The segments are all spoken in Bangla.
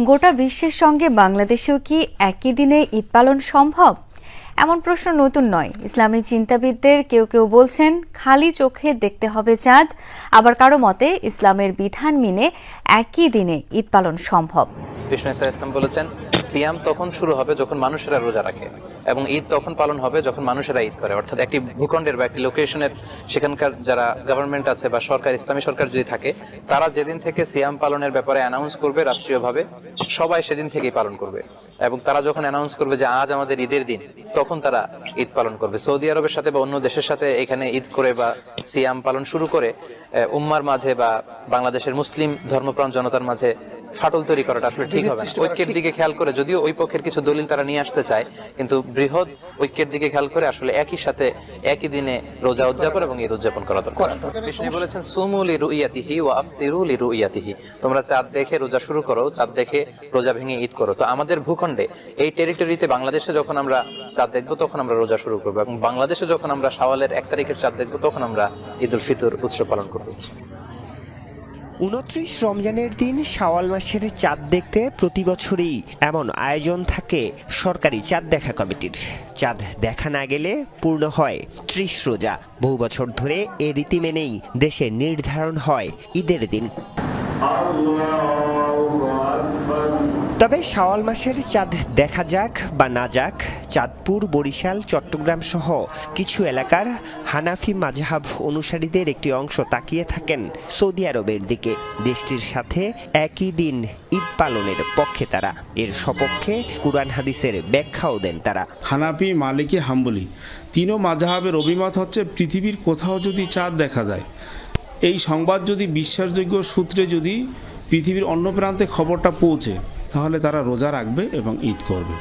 গোটা বিশ্বের সঙ্গে বাংলাদেশেও কি একই দিনে ঈদ পালন সম্ভব? এমন প্রশ্ন নতুন নয়। ইসলামী চিন্তাবিদদের কেউ কেউ বলছেন খালি চোখে দেখতে হবে চাঁদ, আবার কারো মতে ইসলামের বিধান মেনে একই দিনে ঈদ পালন সম্ভব। বিষ্ণু ইসলাম বলেছেন, সিয়াম তখন শুরু হবে যখন মানুষেরা রোজা রাখে, এবং ঈদ তখন পালন হবে যখন মানুষেরা ঈদ করে। অর্থাৎ একটি ভূখণ্ডের বা একটি লোকেশনের সেখানকার যারা গভর্নমেন্ট আছে বা সরকার, ইসলামী সরকার যদি থাকে, তারা যেদিন থেকে সিয়াম পালনের ব্যাপারে অ্যানাউন্স করবে রাষ্ট্রীয়ভাবে, সবাই সেদিন থেকেই পালন করবে। এবং তারা যখন অ্যানাউন্স করবে যে আজ আমাদের ঈদের দিন, তখন তারা ঈদ পালন করবে। সৌদি আরবের সাথে বা অন্য দেশের সাথে এখানে ঈদ করে বা সিয়াম পালন শুরু করে উম্মার মাঝে বা বাংলাদেশের মুসলিম ধর্মপ্রাণ জনতার মাঝে ফাটল তৈরি করাটা আসলে ঠিক হবে না। ঐক্যের দিকে খেয়াল করে, যদিও ওই পক্ষের কিছু দলিল তারা নিয়ে আসতে চায়, কিন্তু বৃহৎ ঐক্যের দিকে খেয়াল করে আসলে একই সাথে একই দিনে রোজা উদযাপন এবং ঈদ উদযাপন করা দরকার। বিষ্ণু বলেছেন, সুমু লিরুইয়াতিহি ওয়া আফতিরু লিরুইয়াতিহি, তোমরা চাঁদ দেখে রোজা শুরু করো, চাঁদ দেখে রোজা ভেঙে ঈদ করো। তো আমাদের ভূখণ্ডে এই টেরিটরিতে বাংলাদেশে যখন আমরা চাঁদ দেখবো তখন আমরা রোজা শুরু করবো, এবং বাংলাদেশে যখন আমরা শাওয়ালের 1 তারিখের চাঁদ দেখবো তখন আমরা ঈদ উল ফিতর উৎসব পালন করবো। ২৯ রমজানের দিন শাওয়াল মাসের চাঁদ দেখতে প্রতি বছরই এমন আয়োজন থাকে সরকারি চাঁদ দেখা কমিটির। চাঁদ দেখা না গেলে পূর্ণ হয় ৩০ রোজা। বহু বছর ধরে এ রীতি মেনেই দেশে নির্ধারণ হয় ঈদের দিন। তবে শাওয়াল মাসের চাঁদ দেখা যাক বা না যাক, চাঁদপুর, বরিশাল, চট্টগ্রাম সহ কিছু এলাকার হানাফি মাযহাব অনুসারীদের একটি অংশ তাকিয়ে থাকেন সৌদি আরবের দিকে। দেশটির সাথে একই দিন ঈদ পালনের পক্ষে তারা, এর সপক্ষে কুরআন হাদিসের ব্যাখ্যাও দেন তারা। হানাফি, মালিকি, হাম্বলি তিনও মাযহাবের অভিমত হচ্ছে, পৃথিবীর কোথাও যদি চাঁদ দেখা যায়, এই সংবাদ যদি বিশ্বাসযোগ্য সূত্রে যদি পৃথিবীর অন্য প্রান্তে খবরটা পৌঁছে, তাহলে তারা রোজা রাখবে এবং ঈদ করবে।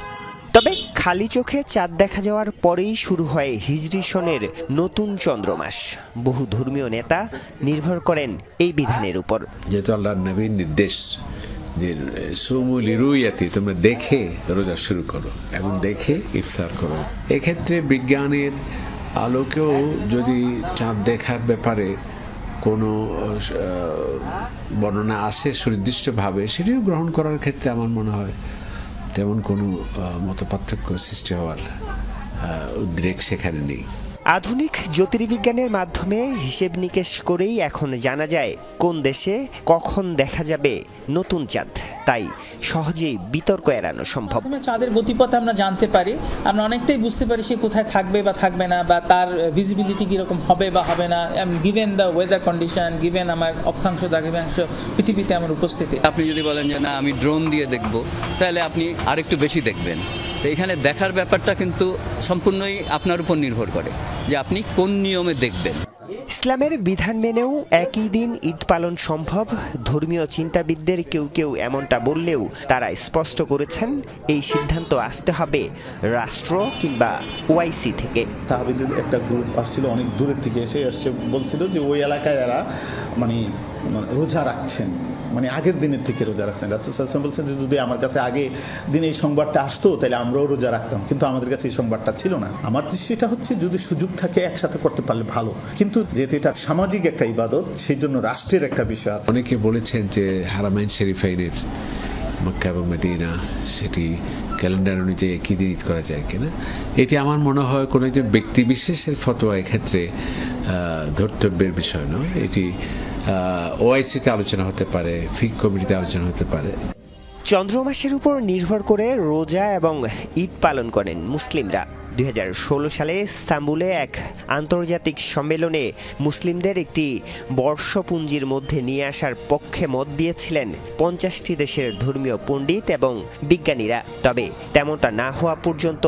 তবে খালি চোখে চাঁদ দেখা যাওয়ার পরেই শুরু হয় হিজরি সনের নতুন চন্দ্রমাস। বহু ধর্মীয় নেতা নির্ভর করেন এই বিধানের উপর। যেহেতু আল্লাহর নবীর নির্দেশ যে সুমু লিরুইয়াতি, তোমরা দেখে রোজা শুরু করো এবং দেখে ইফতার করো, এক্ষেত্রে বিজ্ঞানের আলোকেও যদি চাঁদ দেখার ব্যাপারে কোনো বর্ণনা আসে সুনির্দিষ্টভাবে, সেটিও গ্রহণ করার ক্ষেত্রে আমার মনে হয় তেমন কোনো মতপার্থক্য সৃষ্টি হওয়ার উদ্রেক সেখানে নেই। আধুনিক জ্যোতির্বিজ্ঞানের মাধ্যমে হিসেব নিকেশ করেই এখন জানা যায় কোন দেশে কখন দেখা যাবে নতুন চাঁদ। তাই সহজেই বিতর্ক এড়ানো সম্ভব। চাঁদের গতিপথ আমরা জানতে পারি, আমরা অনেকটাই বুঝতে পারি সে কোথায় থাকবে বা থাকবে না, বা তার ভিজিবিলিটি কীরকম হবে বা হবে না, given the weather condition, given আমার অক্ষাংশ দ্রাঘিমাংশ পৃথিবীতে আমার উপস্থিতি। আপনি যদি বলেন যে না আমি ড্রোন দিয়ে দেখব, তাহলে আপনি আরেকটু বেশি দেখবেন। তো এখানে দেখার ব্যাপারটা কিন্তু সম্পূর্ণই আপনার উপর নির্ভর করে যে আপনি কোন নিয়মে দেখবেন। ইসলামের বিধান মেনেও একই দিন ঈদ পালন সম্ভব। ধর্মীয় চিন্তাবিদদের কেউ কেউ এমনটা বললেও তারা স্পষ্ট করেছেন এই সিদ্ধান্ত আসতে হবে রাষ্ট্র কিংবা ওআইসি থেকে। তাহাবিদের একটা গ্রুপ আসছিল অনেক দূরের থেকে, এসে বলছিল যে ওই এলাকায় এরা মানে রোজা রাখছেন, মানে আগের দিনের থেকে রোজা রাখছেন। রাসূল সাল্লাল্লাহু আলাইহি ওয়াসাল্লাম বলছেন যে যদি আমার কাছে আগে দিন এই সংবাদটা আসতো তাহলে আমরাও রোজা রাখতাম, কিন্তু আমাদের কাছে এই সংবাদটা ছিল না। আমার দৃষ্টিটা হচ্ছে যদি সুযোগ থাকে একসাথে করতে পারলে ভালো, কিন্তু যেহেতু এটা সামাজিক একটা ইবাদত, সেই জন্য রাষ্ট্রের একটা বিষয় আছে। অনেকে বলেছেন যে হারামাইন শরীফাইনের মক্কা এবং মদিনা সেটি ক্যালেন্ডার অনুযায়ী একই দিন ঈদ করা যায় কিনা, এটি আমার মনে হয় কোনো একজন ব্যক্তি বিশেষের ফতোয়া এক্ষেত্রে ধর্তব্যের বিষয় নয়। এটি ওআইসিতে আলোচনা হতে পারে, ফিক কমিটিতে আলোচনা হতে পারে। চন্দ্রমাসের উপর নির্ভর করে রোজা এবং ঈদ পালন করেন মুসলিমরা। 2016 সালে ইস্তাম্বুলে এক আন্তর্জাতিক সম্মেলনে মুসলিমদের একটি বর্ষপুঞ্জির মধ্যে নিয়ে আসার পক্ষে মত দিয়েছিলেন 50টি দেশের ধর্মীয় পণ্ডিত এবং বিজ্ঞানীরা। তবে তেমনটা না হওয়া পর্যন্ত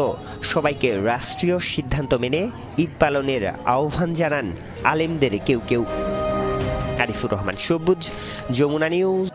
সবাইকে রাষ্ট্রীয় সিদ্ধান্ত মেনে ঈদ পালনের আহ্বান জানান আলেমদের কেউ কেউ। আরিফুর রহমান সবুজ, যমুনা নিউজ।